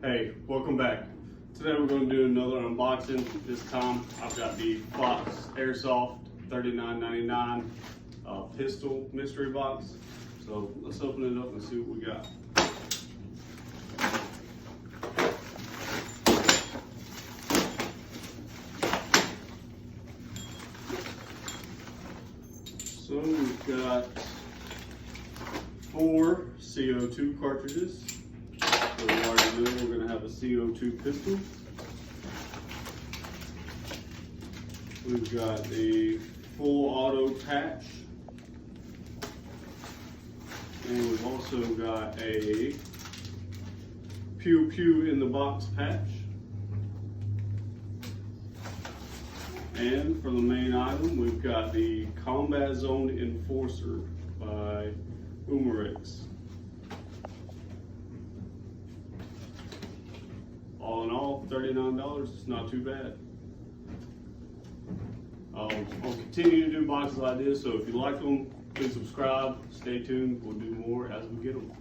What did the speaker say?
Hey, welcome back. Today we're going to do another unboxing. This time I've got the Fox Airsoft $39.99 pistol mystery box. So let's open it up and see what we got. So we've got 4 CO2 cartridges. So we already know we're going to have a CO2 pistol. We've got a full auto patch. And we've also got a pew pew in the box patch. And for the main item, we've got the Combat Zone Enforcer by Boomerix. All in all, $39, it's not too bad. I'll continue to do boxes like this, so if you like them, please subscribe, stay tuned, we'll do more as we get them.